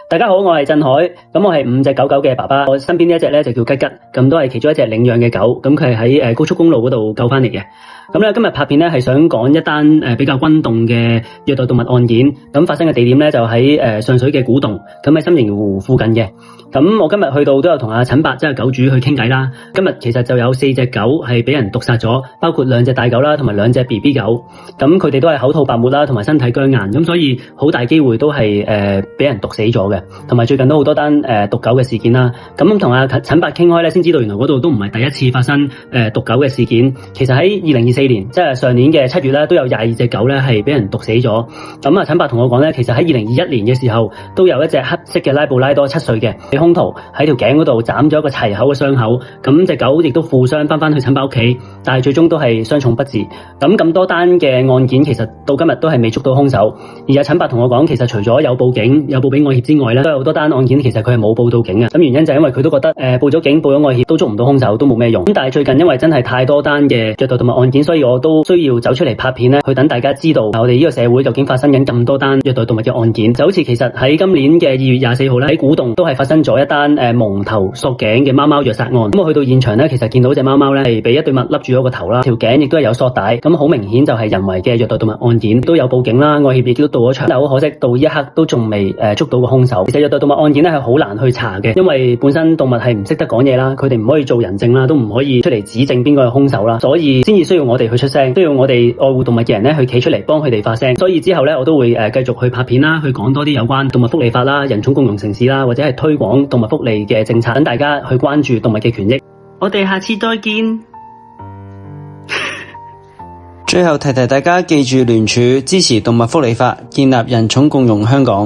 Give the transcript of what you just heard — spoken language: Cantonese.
大家好，我係振海，咁我係5隻狗狗嘅爸爸，我身邊呢一隻咧就叫吉吉，咁都係其中一隻領養嘅狗，咁佢係喺高速公路嗰度救翻嚟嘅。咁咧今日拍片咧係想講一單比較轟動嘅虐待動物案件，咁發生嘅地點咧就喺上水嘅古洞，咁喺深營湖附近嘅。咁我今日去到都有同阿陳伯即係狗主去傾偈啦。今日其實就有4隻狗係俾人毒殺咗，包括2隻大狗啦，同埋2隻 BB 狗。咁佢哋都係口吐白沫啦，同埋身體僵硬，咁所以好大機會都係俾人毒死咗嘅。同埋最近都好多單毒狗嘅事件啦。咁同阿陳伯傾開咧，先知道原來嗰度都唔係第一次發生毒狗嘅事件。其實喺2024年，即係上年嘅7月咧，都有22隻狗咧係俾人毒死咗。咁啊，陳伯同我講咧，其實喺2021年嘅時候，都有一隻黑色嘅拉布拉多7歲嘅，被兇徒喺條頸嗰度斬咗一個齊口嘅傷口。咁隻狗亦都負傷翻去陳伯屋企，但係最終都係傷重不治。咁多單嘅案件，其實到今日都係未捉到兇手。而阿陳伯同我講，其實除咗有報警、有報俾愛協之外咧，都有好多單案件其實佢係冇報到警嘅。咁原因就係因為佢都覺得報咗警、報咗愛協都捉唔到兇手，都冇咩用。咁但係最近因為真係太多單嘅虐待動物案件，所以我都需要走出嚟拍片咧，去等大家知道我哋呢個社會究竟發生緊咁多單虐待動物嘅案件。就好似其實喺今年嘅2月24號咧，喺古洞都係發生咗一單蒙頭索頸嘅貓貓虐殺案。咁我去到現場咧，其實見到隻貓貓咧係俾一對襪笠住咗個頭啦，條頸亦都係有索帶，咁好明顯就係人為嘅虐待動物案件，都有報警啦，愛協亦都到咗場，但係好可惜到呢一刻都仲未捉到個兇手。其實虐待動物案件咧係好難去查嘅，因為本身動物係唔識得講嘢啦，佢哋唔可以做人證啦，都唔可以出嚟指證邊個係兇手啦，所以先至需要我哋去出聲，需要我哋愛護動物嘅人咧去企出嚟幫佢哋發聲。所以之後咧我都會繼續去拍片啦，去講多啲有關動物福利法啦、人寵共融城市啦，或者係推廣動物福利嘅政策，等大家去關注動物嘅權益。我哋下次再見。最後提大家記住聯署支持動物福利法，建立人寵共融香港。